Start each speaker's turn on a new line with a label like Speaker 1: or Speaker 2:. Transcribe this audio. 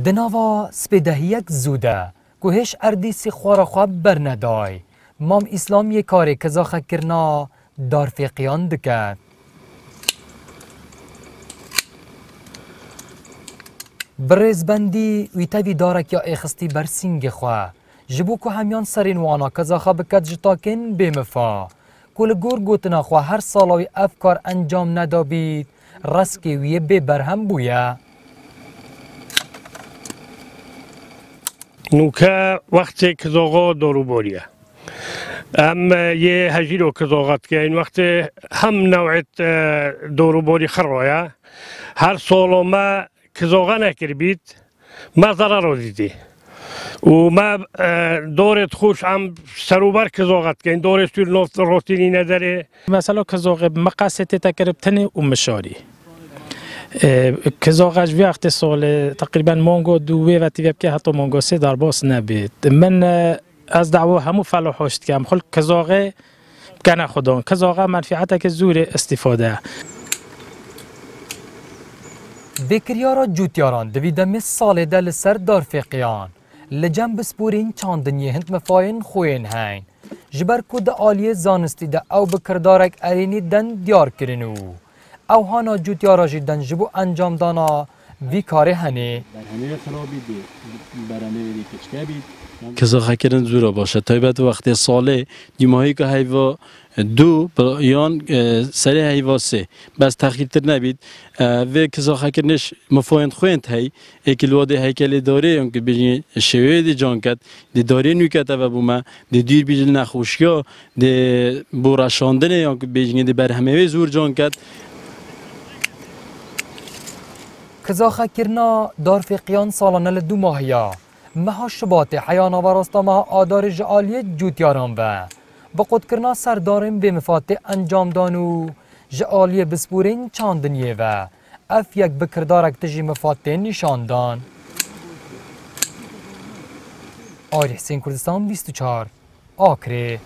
Speaker 1: دناوا سپیدهیک زوده که هیچ اردی سی خوار خواب بر ندای مام اسلام یک کاری کزاخه کرنا دارفقیان دکد. برزبندی ویتوی دارک یا اخستی بر سینگ خواه جبو که همیان سرین وانا کزاخه بکد جتاکن بمفا کل گور گوتنا خواه هر سالاوی افکار انجام ندابید رسکی ویه ببرهم بویا.
Speaker 2: نوکه وقتی کزاغا دارو باریه هم یه هجیرو کزاغت که این وقت هم نوعیت دارو باری خرایه هر سال ما کزاغا نکر بید ما ضرر دیدی و ما دارت خوش هم سروبر کزاغت که این دارت توی نفت روتینی نداره
Speaker 3: مثلا کزاغ مقصد تکرب تنه و مشاری کزاغش وقت سال تقریبا مانگو دوه و تیوب که حتی مانگو سه در باس نبید من از دعوا همو فلاحاشت کم خل کزاغه کنه خودان کزاغه منفعت که زور استفاده
Speaker 1: بکریارا جوتیاران دویدم سال دل سر دارفقیان لجم بسپورین چاندنی هند مفاین خوین هین جبر کود آلیه زانستی ده او بکردارک ارینی دن دیار کرنو او هانا جوتیارا جدن جبو انجام دانا وی کاره هنی
Speaker 4: کزاخه کردن زورا باشه تایبت وقت ساله دیماهی که هیوا دو یان سری هیوا سه بس تخیل تر نبید و کزاخه کردنش مفاهند خویند هی اکلواده هیکل داره یان که بجین شویه دی جان کد دی داره نوکت و بومه دی دیر بیجل نخوشیا دی بورشاندنه یان که بجین دی برهمه زور جان کد
Speaker 1: کزاخه کرنا دارفقیان سالانه لدو ماهیا مها شبات حیانا و راستا مها آدار جعالی جوتیاران و با قد کرنا سردارم به مفات انجام دانو جعالی بسپورین چاندنیه و اف یک بکردارک تجی مفات نشاندان. آری حسین کردستان 24 آکره